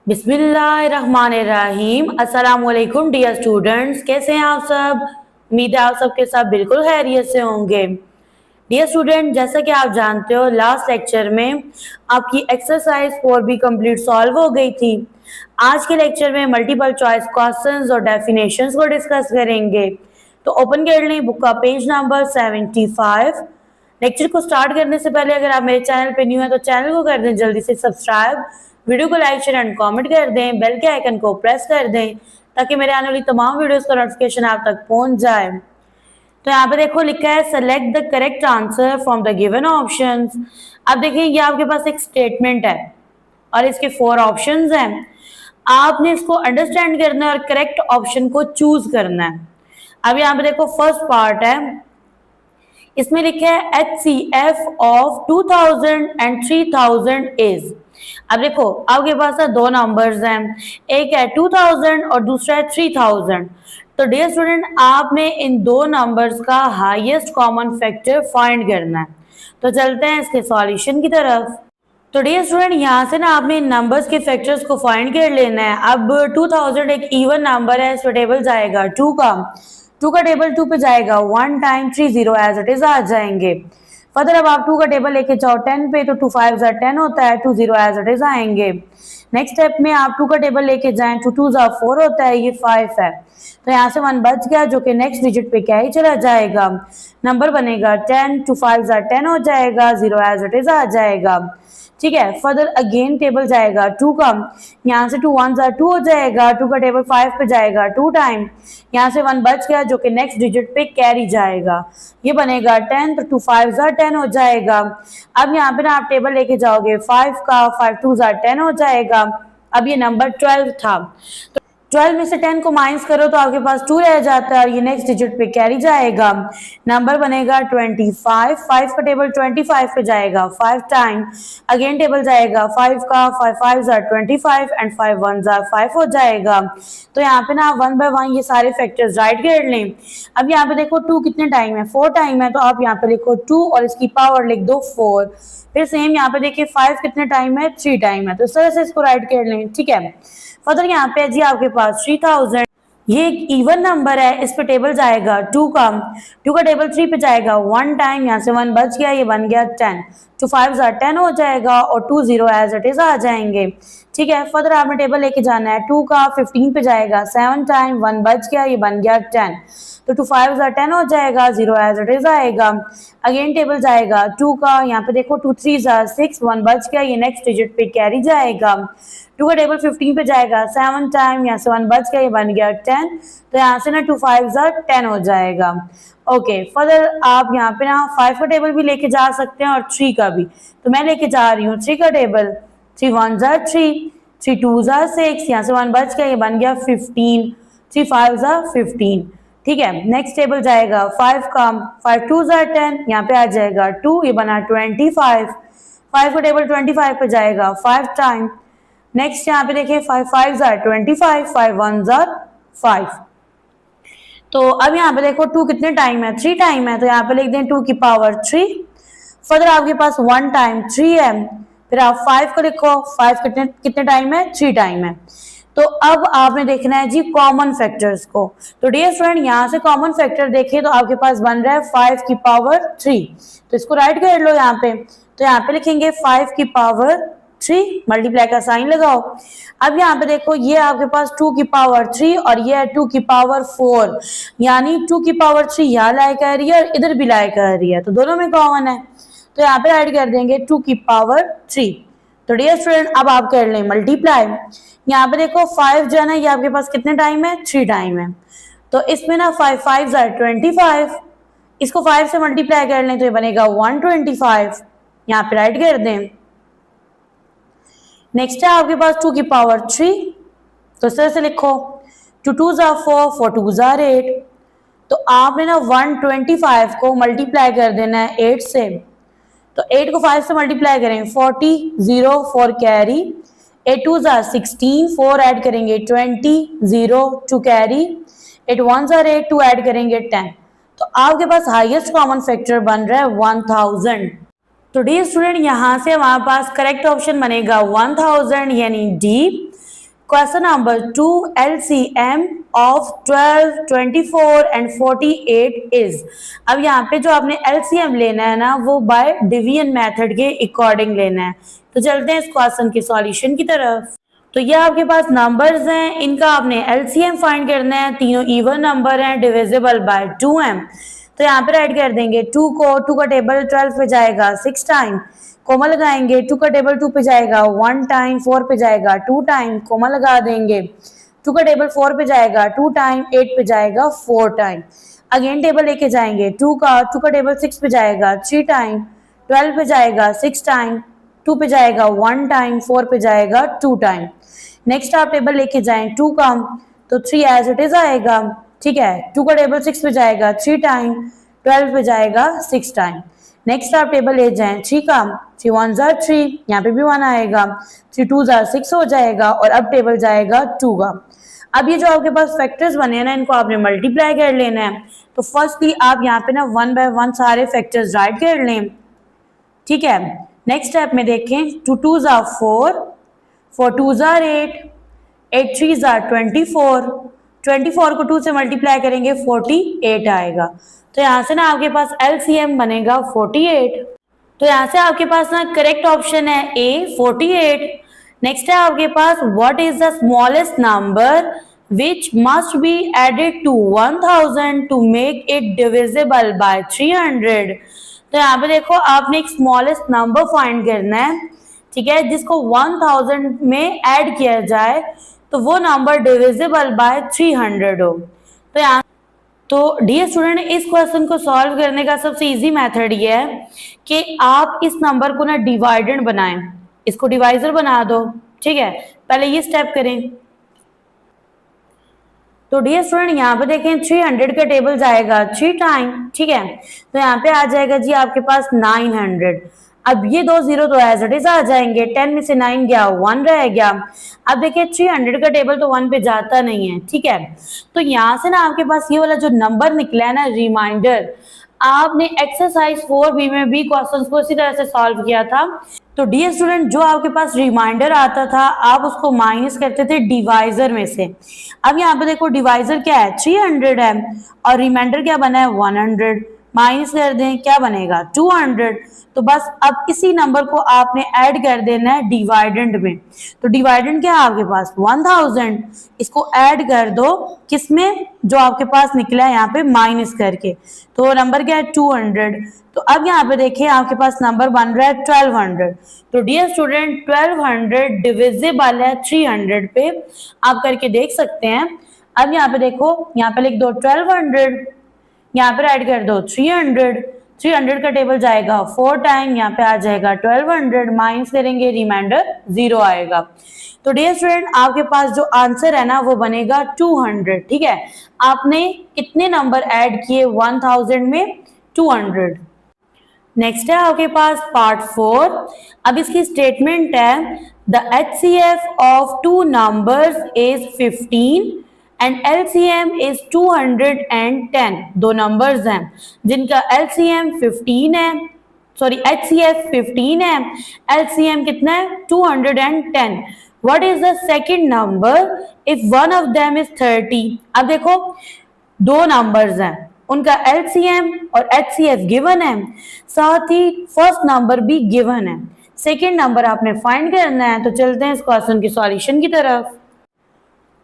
बिस्मिल्लाहिर्रहमानिर्रहीम। अस्सलाम वालेकुम डियर स्टूडेंट्स, कैसे हैं आप सब। उम्मीद है आप सबके साथ बिल्कुल खैरियत से होंगे। डियर स्टूडेंट, जैसा कि आप जानते हो लास्ट लेक्चर में आपकी एक्सरसाइज 4 भी कंप्लीट सॉल्व हो गई थी। आज के लेक्चर में मल्टीपल चॉइस क्वेश्चंस और डेफिनेशंस को डिस्कस करेंगे। तो ओपन कर लें बुक का पेज नंबर 75। लेक्चर को स्टार्ट करने से पहले अगर आप मेरे चैनल पे न्यू हैं तो चैनल को कर दें जल्दी से सब्सक्राइब, वीडियो को लाइक शेयर एंड कमेंट कर दें, बेल के आइकन को प्रेस कर दें ताकि मेरे आने वाली तमाम वीडियोस का नोटिफिकेशन आप तक पहुंच जाए। तो यहाँ पे देखो लिखा है select the correct answer from the given options. अब देखिए ये आपके पास एक स्टेटमेंट है और इसके 4 ऑप्शंस हैं। आपने इसको अंडरस्टैंड करना है और करेक्ट ऑप्शन को चूज करना है। अब यहाँ पे देखो फर्स्ट पार्ट है, इसमें लिखा है HCF ऑफ 2000 एंड 3000 इज। अब देखो आपके पास है 2 नंबर्स हैं, एक है 2000 और दूसरा है 3000। तो डियर स्टूडेंट आपने इन 2 नंबर्स का हाईएस्ट कॉमन फैक्टर फाइंड करना है। तो चलते हैं इसके सॉल्यूशन की तरफ। तो डियर स्टूडेंट यहाँ से ना आपने इन नंबर्स के फैक्टर्स को फाइंड कर लेना है। अब 2000 एक इवन नंबर है, इसमें टेबल जाएगा 2 का टेबल 2 पे जाएगा 1 टाइम 30 एज इट इज आ जाएंगे। फर्दर अब आप 2 का टेबल लेके जाओ 10 पे तो 2 5 10 होता है, 20 एज इट इज आएंगे। नेक्स्ट स्टेप में आप 2 का टेबल लेके जाएं, 2 2 4 होता है, ये 5 है। तो यहाँ से 1 बच गया जो कि नेक्स्ट डिजिट पे क्या ही चला जाएगा, नंबर बनेगा 10, 2 5 10 हो जाएगा, 0 एज इट इज आ जाएगा। ठीक है, फर्दर अगेन टेबल जाएगा 2 का, यहाँ से 2 1 2 हो जाएगा, 2 का टेबल 5 पे जाएगा 2 टाइम, यहाँ से 1 बच गया जो कि नेक्स्ट डिजिट पे कैरी जाएगा, ये बनेगा 10, तो 2 5 10 हो जाएगा। अब यहाँ पे ना आप टेबल लेके जाओगे 5 का, 5 2 10 हो जाएगा। अब ये नंबर 12 था, तो 12 में से 10 को माइनस करो तो आपके पास 2 रह जाता है और ये नेक्स्ट डिजिट पे कैरी जाएगा, नंबर बनेगा 25। 5 का टेबल 25 पे जाएगा 5 टाइम, अगेन टेबल जाएगा 5 का, 5 5 25 एंड 5 1 5 हो जाएगा। तो यहाँ पे ना 1 बाय 1 ये सारे फैक्टर्स राइट कर लें। अब यहाँ पे देखो 2 कितने टाइम है, 4 टाइम है, तो आप यहाँ पे लिखो 2 और इसकी पावर लिख दो 4। फिर सेम यहाँ पे देखिए 5 कितने टाइम है, 3 टाइम है, तो इस तरह से इसको राइट कर लें। ठीक है, फर्दर यहाँ पे जी आपके पास 3000, ये एक इवन नंबर है, इस पे टेबल जाएगा 2 का टेबल 3 पे जाएगा 1 टाइम, यहाँ से 1 बच गया, ये बन गया 10, 2 5 10 हो जाएगा और 2 0 एज इट इज आ जाएंगे। ठीक है, फर्दर आपने टेबल लेके जाना है 2 का 15 पे जाएगा 7 टाइम, 1 बच गया, ये बन गया 10, तो 2 5 10 हो जाएगा, 0 एज इट इज आएगा। अगेन टेबल जाएगा 2 का, यहाँ पे देखो 2 3 6, 1 बच गया, ये नेक्स्ट डिजिट पे कैरी जाएगा। 2 का टेबल 15 पे जाएगा 7 टाइम, यहाँ से 1 बच गया, ये बन गया 10, तो यहाँ से ना 2 5 10 हो जाएगा। ओके, फर्दर आप यहाँ पे ना 5 का टेबल भी लेके जा सकते हैं और 3 का भी, तो मैं लेके जा रही हूँ 3 का टेबल, 3 1 3, 3 2 6, यहाँ से 1 बच गया, ये बन गया 15, 3 5 15। ठीक है, नेक्स्ट टेबल जाएगा 5 का, 5 2 10, यहाँ पे आ जाएगा 2, ये बना 25। 5 का टेबल 25 पे जाएगा 5 टाइम, नेक्स्ट यहाँ पे देखिए 5 5 25, 5 1 5। तो अब यहाँ पे देखो 2 कितने टाइम है, 3 टाइम है, तो यहाँ पे लिख दें 2 की पावर 3। फर्दर आपके पास 1 टाइम 3 है, फिर आप 5 को लिखो, 5 कितने कितने टाइम है, 3 टाइम है। तो अब आपने देखना है जी कॉमन फैक्टर्स को। तो डियर स्टूडेंट यहाँ से कॉमन फैक्टर देखें तो आपके पास बन रहा है 5 की पावर 3, तो इसको राइट कर लो यहाँ पे। तो यहाँ पे लिखेंगे 5 की पावर 3, मल्टीप्लाई का साइन लगाओ। अब यहाँ पे देखो ये आपके पास 2 की पावर 3 और ये है 2 की पावर 4, यानी 2 की पावर 3 यहाँ लाई कर रही है और इधर भी लाई कर रही है, तो दोनों में कॉमन है, तो यहाँ पे राइट कर देंगे 2 की पावर 3। तो डियर स्टूडेंट अब आप कर लें मल्टीप्लाई। यहाँ पे देखो 5 जो है ना ये आपके पास कितने टाइम है, 3 टाइम है, तो इसमें ना 5 5 25, इसको 5 से मल्टीप्लाई कर लें तो ये बनेगा 125, यहाँ पे राइट कर दें। नेक्स्ट है आपके पास 2 की पावर 3, तो इस तरह से लिखो 2 2 4, 4 2 8, तो आपने ना 125 को मल्टीप्लाई कर देना है 8 से, तो 8 को 5 से मल्टीप्लाई करें 40, 0 4 कैरी, 8 2 16, 4 ऐड करेंगे 20, 0 2 कैरी, 8 1 8, 2 ऐड करेंगे 10, तो आपके पास हाईएस्ट कॉमन फैक्टर बन रहा है 1000। तो डी स्टूडेंट यहाँ से हमारे पास करेक्ट ऑप्शन बनेगा 1000 यानी D. Question number 2, LCM of 12, 24 and 48 is. अब यहाँ पे जो आपने LCM लेना है ना वो बाय डिवीजन मेथड के अकॉर्डिंग लेना है। तो चलते हैं इस क्वेश्चन के सॉल्यूशन की तरफ। तो ये आपके पास नंबर्स हैं, इनका आपने LCM फाइंड करना है। तीनों इवन नंबर हैं, डिविजिबल बाय 2 हैं। तो यहाँ पे राइट कर देंगे 2 को, 2 का टेबल 12 पे जाएगा 6 टाइम, कोमा लगाएंगे। 2 का टेबल 2 पे जाएगा 1 टाइम, 4 पे जाएगा 2 टाइम, कोमा लगा देंगे। 2 का टेबल 4 पे जाएगा 2 टाइम, 8 पे जाएगा 4 टाइम। अगेन टेबल लेके जाएंगे 2 का टेबल 6 पे जाएगा 3 टाइम, 12 पे जाएगा 6 टाइम, 2 पे जाएगा 1 टाइम, 4 पे जाएगा 2 टाइम। नेक्स्ट आप टेबल लेके जाएं 2 का, तो 3 एज इट इज आएगा, ठीक है। 2 का टेबल 6 पे जाएगा 3 टाइम, 12 पे जाएगा 6 टाइम। नेक्स्ट आप टेबल ले जाएं 3 का, 3 1 जार 3, यहाँ पे भी 1 आएगा, 3 2 जार 6 हो जाएगा और अब टेबल जाएगा 2 का। अब ये जो आपके पास फैक्टर्स बने हैं ना, इनको आपने मल्टीप्लाई कर लेना है। तो फर्स्टली आप यहाँ पे ना 1 बाय 1 सारे फैक्टर्स राइट कर लें, ठीक है। नेक्स्ट स्टेप में देखें 2 2 जार 4, 4 2 जार 8, 8 3 जार 24, 24 को 2 से मल्टीप्लाई करेंगे 48 आएगा। तो यहाँ से ना आपके पास LCM बनेगा 48। तो यहाँ से आपके पास ना करेक्ट ऑप्शन है A 48। नेक्स्ट है आपके पास what is the smallest number which must be added to 1000 to make it divisible by 300। तो यहाँ पे देखो आपने एक स्मॉलेस्ट नंबर फाइंड करना है, ठीक है, जिसको 1000 में ऐड किया जाए तो वो नंबर डिविजिबल बाय 300 हो। तो यहाँ तो डियर स्टूडेंट, इस क्वेश्चन को सॉल्व करने का सबसे इजी मेथड ये है कि आप इस नंबर को ना डिवाइडेड बनाएं, इसको डिवाइजर बना दो, ठीक है। पहले ये स्टेप करें। तो डियर स्टूडेंट यहाँ पे देखें 300 का टेबल जाएगा 3 टाइम, ठीक है। तो यहाँ पे आ जाएगा जी आपके पास 900। अब ये 2 0 तो एज इट इज आ जाएंगे, 10 में से 9 गया 1 रह गया। अब देखिए 300 का टेबल तो 1 पे जाता नहीं है, ठीक है। तो यहाँ से ना आपके पास ये वाला जो नंबर निकला है ना रिमाइंडर, आपने एक्सरसाइज 4B में भी क्वेश्चंस को इसी तरह से सॉल्व किया था। तो डियर स्टूडेंट, जो आपके पास रिमाइंडर आता था आप उसको माइनस करते थे डिवाइजर में से। अब यहाँ पे देखो डिवाइजर क्या है 300 है और रिमाइंडर क्या बना है 100, माइनस कर दें क्या बनेगा 200। तो बस अब इसी नंबर को आपने ऐड कर देना है डिवाइडेंड में। तो डिवाइडेंड क्या है आपके पास 1000, इसको ऐड कर दो किसमें, जो आपके पास निकला है यहाँ पे माइनस करके, तो नंबर क्या है 200। तो अब यहाँ पे देखिए आपके पास नंबर बन रहा है 1200। तो डियर स्टूडेंट 1200 डिविजिबल है 300 पे, आप करके देख सकते हैं। अब यहाँ पे देखो, यहाँ पे लिख दो 1200, यहाँ पे ऐड कर दो 300, 300 का टेबल जाएगा 4 टाइम, यहाँ पे आ जाएगा 1200, माइनस करेंगे रिमाइंडर 0 आएगा। तो डियर स्टूडेंट आपके पास जो आंसर है ना वो बनेगा 200, ठीक है। आपने कितने नंबर ऐड किए 1000 में 200। नेक्स्ट है आपके पास पार्ट 4। अब इसकी स्टेटमेंट है the HCF of 2 numbers is 15 and LCM is 210। दो नंबर्स हैं जिनका LCM 15 है, सॉरी HCF 15 है, LCM कितना है 210। What is the second number if one of them is 30। अब देखो दो नंबर्स हैं, उनका LCM और HCF गिवन है, साथ ही फर्स्ट नंबर भी गिवन है, सेकंड नंबर आपने फाइंड करना है। तो चलते हैं इस क्वेश्चन की सॉल्यूशन की तरफ।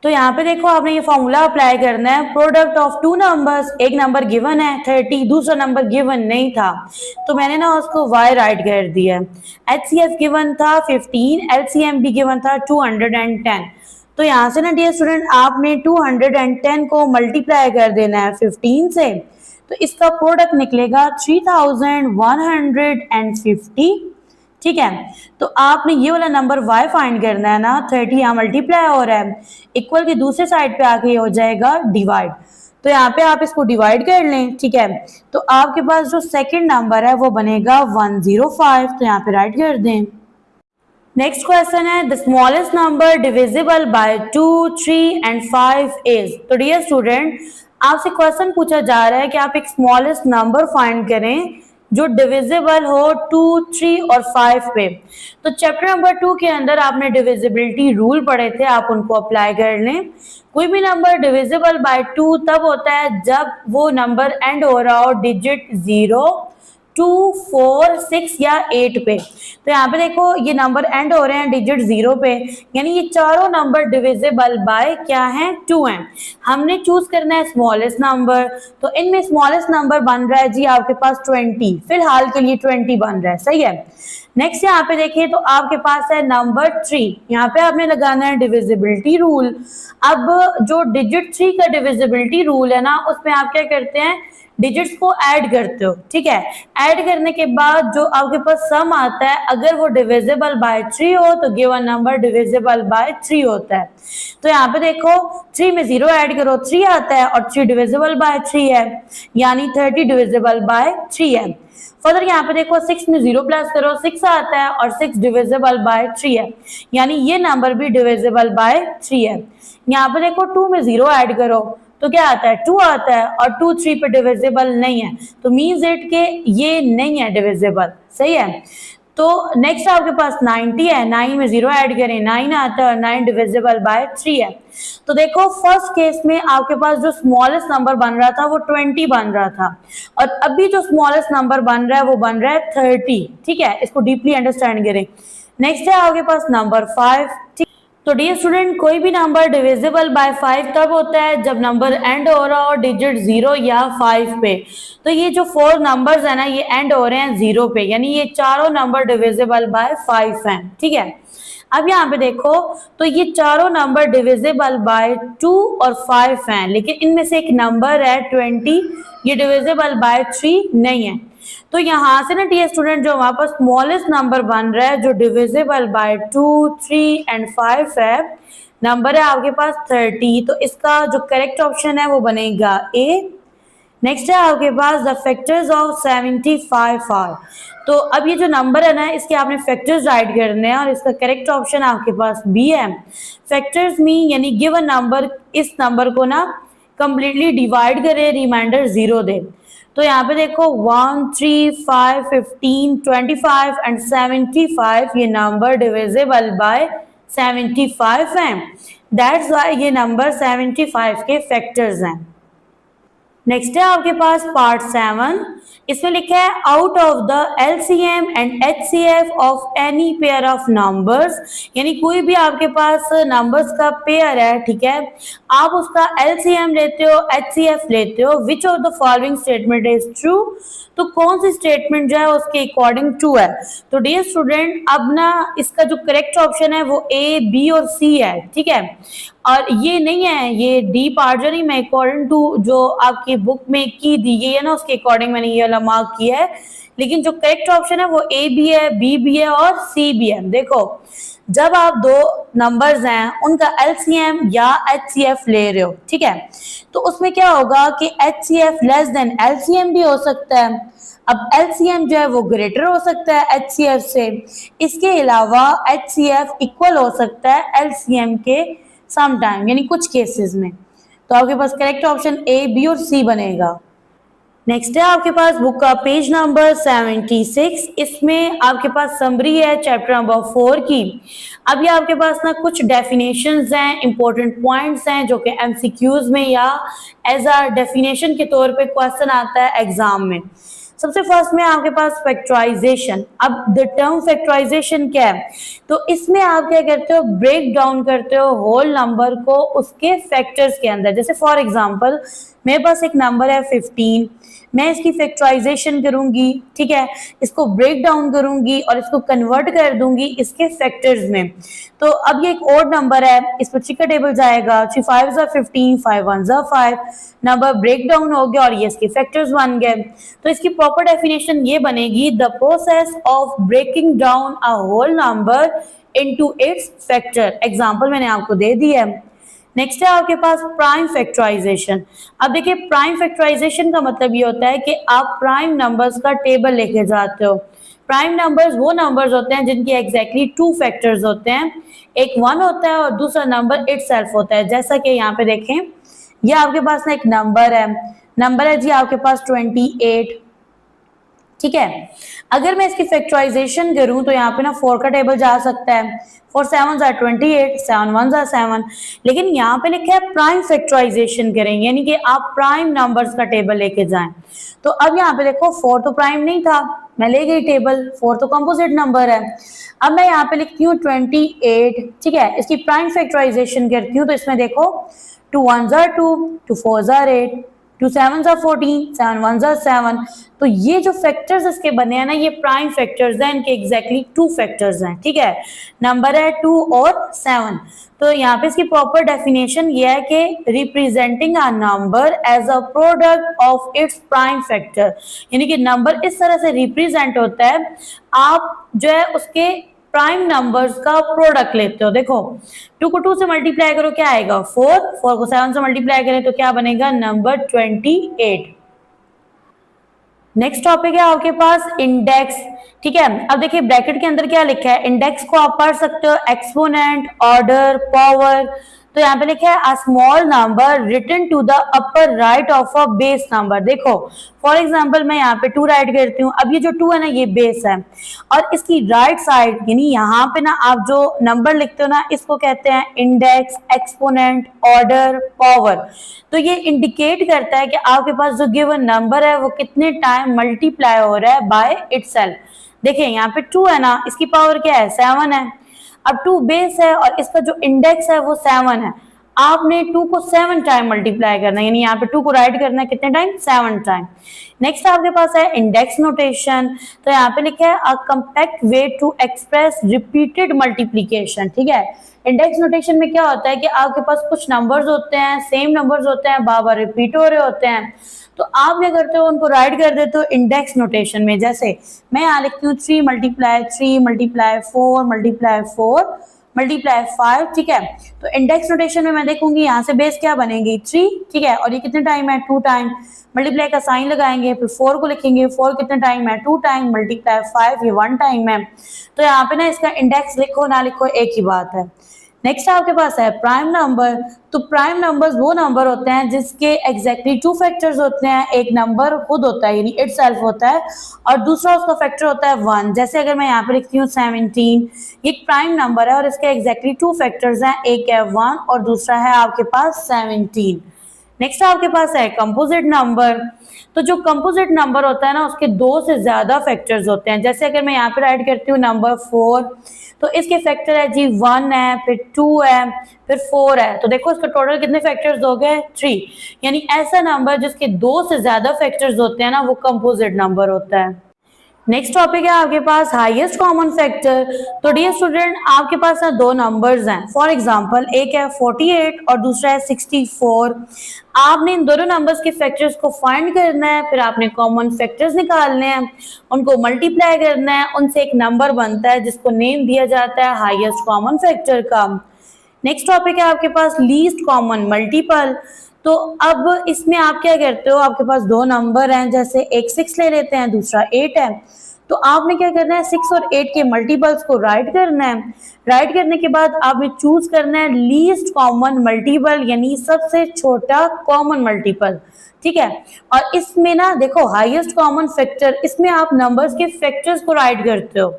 तो यहाँ पे देखो आपने ये फॉर्मूला अप्लाई करना है, प्रोडक्ट ऑफ 2 नंबर्स, एक नंबर गिवन है 30, दूसरा नंबर गिवन नहीं था तो मैंने ना उसको y राइट कर दिया। HCF गिवन था 15, LCM भी गिवन था 210। तो यहाँ से ना डियर स्टूडेंट आपने 210 को मल्टीप्लाई कर देना है 15 से, तो इसका प्रोडक्ट निकलेगा 3150, ठीक है। तो आपने ये वाला नंबर y फाइंड करना है ना, 30 यहाँ मल्टीप्लाई हो रहा है, इक्वल की दूसरे साइड पे आके हो जाएगा डिवाइड। तो यहाँ पे आप इसको डिवाइड कर लें, ठीक है। तो आपके पास जो सेकंड नंबर है वो बनेगा 105, तो यहाँ पे राइट कर दें। नेक्स्ट क्वेश्चन है the smallest number divisible by 2, 3 and 5 is. तो डियर स्टूडेंट आपसे क्वेश्चन पूछा जा रहा है कि आप एक स्मॉलेस्ट नंबर फाइंड करें जो डिविजिबल हो 2, 3 और 5 पे। तो चैप्टर नंबर 2 के अंदर आपने डिविजिबिलिटी रूल पढ़े थे, आप उनको अप्लाई कर लें। कोई भी नंबर डिविजिबल बाय 2 तब होता है जब वो नंबर एंड हो रहा हो डिजिट 0, 2, 4, 6 या 8 पे। तो यहाँ पे देखो ये नंबर एंड हो रहे हैं डिजिट 0 पे, यानी ये चारों नंबर डिविजिबल बाय क्या हैं, 2 हैं। हमने चूज करना है स्मॉलेस्ट नंबर, तो इनमें स्मॉलेस्ट नंबर बन रहा है जी आपके पास 20, फिलहाल के लिए 20 बन रहा है, सही है। नेक्स्ट यहाँ पे देखिए तो आपके पास है नंबर 3, यहाँ पे आपने लगाना है डिविजिबिलिटी रूल। अब जो डिजिट 3 का डिविजिबिलिटी रूल है ना, उसमें आप क्या करते हैं, डिजिट्स को ऐड करते हो, ठीक है। ऐड करने के बाद जो आपके पास सम आता है, अगर वो डिविजिबल बाय 3 हो तो गिवन नंबर डिविजिबल बाय 3 होता है। तो यहाँ पे देखो 3 में 0 ऐड करो, 3 आता है, और 3 डिविजिबल बाय 3 है, यानी 30 डिविजिबल बाय 3 है। फर्दर यहाँ पे देखो 6 में 0 प्लस करो, 6 आता है, और 6 डिविजिबल बाय 3 है, यानी ये नंबर भी डिविजिबल बाय 3 है। यहाँ पे देखो 2 में 0 ऐड करो तो क्या आता है, 2 आता है, और 2 3 पे डिविजिबल नहीं है, तो मीन्स इट के ये नहीं है डिविजिबल, सही है। तो नेक्स्ट आपके पास 90 है, 9 में 0 ऐड करें, 9 आता है, और 9 डिविजिबल बाय 3 है। तो देखो फर्स्ट केस में आपके पास जो स्मॉलेस्ट नंबर बन रहा था वो 20 बन रहा था, और अभी जो स्मॉलेस्ट नंबर बन रहा है वो बन रहा है 30, ठीक है। इसको डीपली अंडरस्टैंड करें। नेक्स्ट है आपके पास नंबर 5, ठीक। तो डियर स्टूडेंट, कोई भी नंबर डिविजिबल बाय 5 तब होता है जब नंबर एंड हो रहा हो डिजिट 0 या 5 पे। तो ये जो 4 नंबर्स है ना, ये एंड हो रहे हैं 0 पे, यानी ये चारों नंबर डिविजिबल बाय 5 हैं, ठीक है। अब यहाँ पे देखो तो ये चारों नंबर डिविजिबल बाय 2 और 5 हैं, लेकिन इनमें से एक नंबर है 20, ये डिविजिबल बाय 3 नहीं है। तो यहाँ से ना डियर स्टूडेंट, जो हमारे पास स्मॉलेस्ट नंबर बन रहा है जो डिविजिबल बाय 2, 3 एंड 5 है, नंबर है आपके पास 30, तो इसका जो करेक्ट ऑप्शन है वो बनेगा ए। नेक्स्ट है आपके पास द फैक्टर्स ऑफ 75 आर। तो अब ये जो नंबर है ना, इसके आपने फैक्टर्स राइट करने हैं, और इसका करेक्ट ऑप्शन आपके पास बी है। फैक्टर्स मीन यानी गिवन नंबर, इस नंबर को ना कंप्लीटली डिवाइड करे, रिमाइंडर 0 दे। तो यहाँ पे देखो 1, 3, 5, 15, 25 एंड 75, ये नंबर डिविजिबल बाय 75 हैं। दैट्स वाई ये नंबर 75 के फैक्टर्स हैं। नेक्स्ट है आपके पास पार्ट 7, इसमें लिखा है out of the LCM and HCF of any pair of numbers, यानी कोई भी आपके पास नंबर्स का पेयर है, ठीक है, आप उसका एलसीएम लेते हो, एचसीएफ लेते हो, which of the following statement is true, तो कौन सी स्टेटमेंट जो है उसके अकॉर्डिंग ट्रू है। तो डियर स्टूडेंट, अब ना इसका जो करेक्ट ऑप्शन है वो ए, बी और सी है, ठीक है, और ये नहीं है, ये डी पार्ट जो नहीं, मैं अकॉर्डिंग टू जो आपकी बुक में की दी गई है ना उसके अकॉर्डिंग मैंने ये वाला मार्क किया है, लेकिन जो करेक्ट ऑप्शन है वो ए भी है, बी भी है और सी भी है। देखो जब आप दो नंबर्स हैं उनका एलसीएम या एचसीएफ ले रहे हो, ठीक है, तो उसमें क्या होगा कि एचसीएफ लेस देन एलसीएम भी हो सकता है। अब एलसीएम जो है वो ग्रेटर हो सकता है एचसीएफ से, इसके अलावा एचसीएफ इक्वल हो सकता है एलसीएम के सम टाइम, यानी कुछ केसेस में। तो आपके पास करेक्ट ऑप्शन ए, बी और सी बनेगा। नेक्स्ट है आपके पास बुक का पेज नंबर 76, इसमें आपके पास समरी है चैप्टर नंबर 4 की। अब ये आपके पास ना कुछ डेफिनेशंस हैं, इंपॉर्टेंट पॉइंट्स हैं जो कि एमसीक्यूज में या एज अ डेफिनेशन के तौर पे क्वेश्चन आता है एग्जाम में। सबसे फर्स्ट में आपके पास फैक्टराइजेशन। अब द टर्म फैक्टराइजेशन क्या है, तो इसमें आप क्या करते हो, ब्रेक डाउन करते हो होल नंबर को उसके फैक्टर्स के अंदर। जैसे फॉर एग्जांपल मेरे पास एक नंबर है 15, मैं इसकी फैक्टराइजेशन करूंगी, ठीक है, इसको ब्रेक डाउन करूंगी और इसको कन्वर्ट कर दूंगी इसके फैक्टर्स में। तो अब ये एक ओड नंबर है, इस पर चिका टेबल जाएगा, 3 5 15, 5 1 5, नंबर ब्रेक डाउन हो गया और ये इसके फैक्टर्स बन गए। तो इसकी प्रॉपर डेफिनेशन ये बनेगी, the process of breaking down a whole number into its factor. Example मैंने आपको दे दिया है। नेक्स्ट है आपके पास प्राइम फैक्टराइजेशन। अब देखिए प्राइम फैक्टराइजेशन का मतलब ये होता है कि आप प्राइम नंबर्स का टेबल लेके जाते हो। प्राइम नंबर्स वो नंबर्स होते हैं जिनके एग्जैक्टली 2 फैक्टर्स होते हैं, एक 1 होता है और दूसरा नंबर इटसेल्फ होता है। जैसा कि यहाँ पे देखें, ये आपके पास ना एक नंबर है जी आपके पास 28, ठीक है। अगर मैं इसकी फैक्टराइजेशन करूं तो यहाँ पे ना 4 का टेबल जा सकता है, 4 7s are 28, 7 1s are 7, लेकिन यहाँ पे लिखा है प्राइम फैक्टराइजेशन करेंगे, यानी कि आप प्राइम नंबर्स का टेबल लेके जाएं। तो अब यहाँ पे देखो 4 तो प्राइम नहीं था, मैं ले गई टेबल, 4 तो कंपोजिट नंबर है। अब मैं यहाँ पे लिखती हूँ 28, ठीक है, इसकी प्राइम फैक्टराइजेशन करती हूँ तो इसमें देखो 2 1s are 2, 2 4s are 8, 2 7s are 14, 7 1s are 7। तो ये जो फैक्टर्स इसके बने हैं ना, ये प्राइम फैक्टर्स हैं, इनके एग्जैक्टली 2 फैक्टर्स हैं, ठीक है, नंबर है 2 और 7। तो यहाँ पे इसकी प्रॉपर डेफिनेशन ये है कि representing a number as a product of its prime factor, यानी कि नंबर इस तरह से रिप्रेजेंट होता है, आप जो है उसके प्राइम नंबर्स का प्रोडक्ट लेते हो। देखो 2 को 2 से मल्टीप्लाई करो क्या आएगा 4, 4 को 7 से मल्टीप्लाई करें तो क्या बनेगा नंबर 28। नेक्स्ट टॉपिक है आपके पास इंडेक्स, ठीक है। अब देखिए ब्रैकेट के अंदर क्या लिखा है, इंडेक्स को आप पढ़ सकते हो एक्सपोनेंट, ऑर्डर, पावर। तो यहाँ पे लिखा है a small number written to the upper right of a base number. देखो फॉर एग्जांपल मैं यहाँ पे 2 राइट करती हूँ, अब ये जो 2 है ना ये बेस है, और इसकी राइट साइड यानी यहाँ पे ना आप जो नंबर लिखते हो ना इसको कहते हैं इंडेक्स, एक्सपोनेंट, ऑर्डर, पावर। तो ये इंडिकेट करता है कि आपके पास जो गिवन नंबर है वो कितने टाइम मल्टीप्लाई हो रहा है बाय इटसेल्फ। देखिए यहाँ पे 2 है ना, इसकी पावर क्या है 7 है। अब 2 बेस है और इसका जो इंडेक्स है वो 7 है, आपने 2 को 7 टाइम मल्टीप्लाई करना है, यानी यहाँ पे 2 को राइट करना है कितने टाइम 7 टाइम। नेक्स्ट आपके पास है इंडेक्स नोटेशन। तो यहाँ पे लिखा है a compact way to express repeated multiplication, ठीक है। इंडेक्स नोटेशन में क्या होता है कि आपके पास कुछ नंबर्स होते हैं, सेम नंबर्स होते हैं, बार बार रिपीट हो रहे होते हैं, तो आप क्या करते हो उनको राइट कर देते हो इंडेक्स नोटेशन में। जैसे मैं यहाँ लिखती हूँ 3 मल्टीप्लाई 3 मल्टीप्लाई 4 मल्टीप्लाई 4 मल्टीप्लाई 5, ठीक है। तो इंडेक्स नोटेशन में मैं देखूंगी यहाँ से बेस क्या बनेगी 3, ठीक है, और ये कितने टाइम है 2 टाइम, मल्टीप्लाई का साइन लगाएंगे, फिर 4 को लिखेंगे, 4 कितने टाइम है 2 टाइम, मल्टीप्लाई 5 ये 1 टाइम है। तो यहाँ पे ना इसका इंडेक्स लिखो ना लिखो एक ही बात है। नेक्स्ट आपके पास है प्राइम नंबर। तो प्राइम नंबर्स वो नंबर होते हैं जिसके एग्जैक्टली 2 फैक्टर्स होते हैं, एक नंबर खुद होता है यानी इटसेल्फ होता है, और दूसरा उसका फैक्टर होता है 1। जैसे अगर मैं यहाँ पे लिखती हूँ 17, ये एक प्राइम नंबर है और इसके एग्जैक्टली 2 फैक्टर्स हैं, एक है 1 और दूसरा है आपके पास 17। नेक्स्ट आपके पास है कंपोजिट नंबर। तो जो कंपोजिट नंबर होता है ना उसके 2 से ज्यादा फैक्टर्स होते हैं। जैसे अगर मैं यहाँ पे राइट करती हूँ नंबर 4, तो इसके फैक्टर है जी 1 है, फिर 2 है, फिर 4 है, तो देखो इसका टोटल कितने फैक्टर्स हो गए 3। यानी ऐसा नंबर जिसके 2 से ज्यादा फैक्टर्स होते हैं ना वो कंपोजिट नंबर होता है। नेक्स्ट टॉपिक है आपके पास हाईएस्ट कॉमन फैक्टर। तो डियर स्टूडेंट आपके पास ना 2 नंबर्स हैं, फॉर एग्जांपल एक है 48 और दूसरा है 64। आपने इन दोनों नंबर्स के फैक्टर्स को फाइंड करना है, फिर आपने कॉमन फैक्टर्स निकालने हैं, उनको मल्टीप्लाई करना है, उनसे एक नंबर बनता है जिसको नेम दिया जाता है हाईएस्ट कॉमन फैक्टर का। नेक्स्ट टॉपिक है आपके पास लीस्ट कॉमन मल्टीपल। तो अब इसमें आप क्या करते हो, आपके पास 2 नंबर हैं, जैसे एक 6 ले लेते हैं दूसरा 8 है, तो आपने क्या करना है 6 और 8 के मल्टीपल्स को राइट करना है। राइट करने के बाद आपने चूज करना है लीस्ट कॉमन मल्टीपल, यानी सबसे छोटा कॉमन मल्टीपल, ठीक है। और इसमें ना देखो हाईएस्ट कॉमन फैक्टर, इसमें आप नंबर्स के फैक्टर्स को राइट करते हो,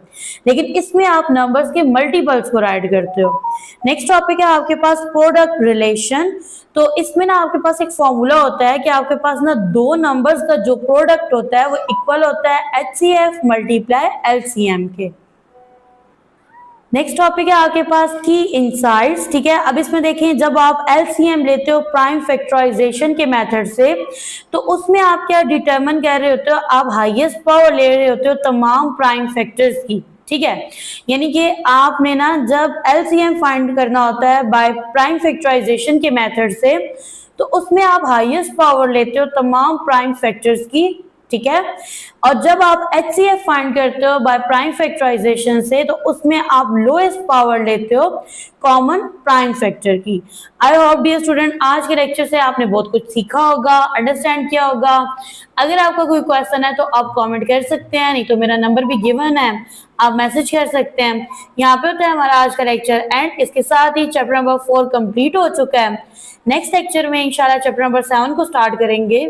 लेकिन इसमें आप नंबर्स के मल्टीपल्स को राइट करते हो। नेक्स्ट टॉपिक है आपके पास प्रोडक्ट रिलेशन। तो इसमें ना आपके पास एक फॉर्मूला होता है कि आपके पास ना 2 नंबर्स का जो प्रोडक्ट होता है वो इक्वल होता है HCF मल्टीप्लाई LCM के। नेक्स्ट टॉपिक है आपके पास की इनसाइट्स, ठीक है। अब इसमें देखें जब आप LCM लेते हो प्राइम फैक्टराइजेशन के मेथड से, तो उसमें आप क्या डिटरमिन कर रहे होते हो, आप हाईएस्ट पावर ले रहे होते हो तमाम प्राइम फैक्टर्स की, ठीक है। यानी कि आपने ना जब LCM फाइंड करना होता है बाय प्राइम फैक्टराइजेशन के मेथड से, तो उसमें आप हाईएस्ट पावर लेते हो तमाम प्राइम फैक्टर्स की, ठीक है। और जब आप HCF फाइंड करते हो बाय प्राइम फैक्टराइजेशन से, तो उसमें आप लोएस्ट पावर लेते हो कॉमन प्राइम फैक्टर की। आई होप डियर स्टूडेंट आज के लेक्चर से आपने बहुत कुछ सीखा होगा, अंडरस्टैंड किया होगा। अगर आपका कोई क्वेश्चन है तो आप कमेंट कर सकते हैं, नहीं तो मेरा नंबर भी गिवन है, आप मैसेज कर सकते हैं। यहाँ पे होता है हमारा आज का लेक्चर एंड इसके साथ ही चैप्टर नंबर 4 कंप्लीट हो चुका है। नेक्स्ट लेक्चर में इंशाल्लाह चैप्टर नंबर 7 को स्टार्ट करेंगे।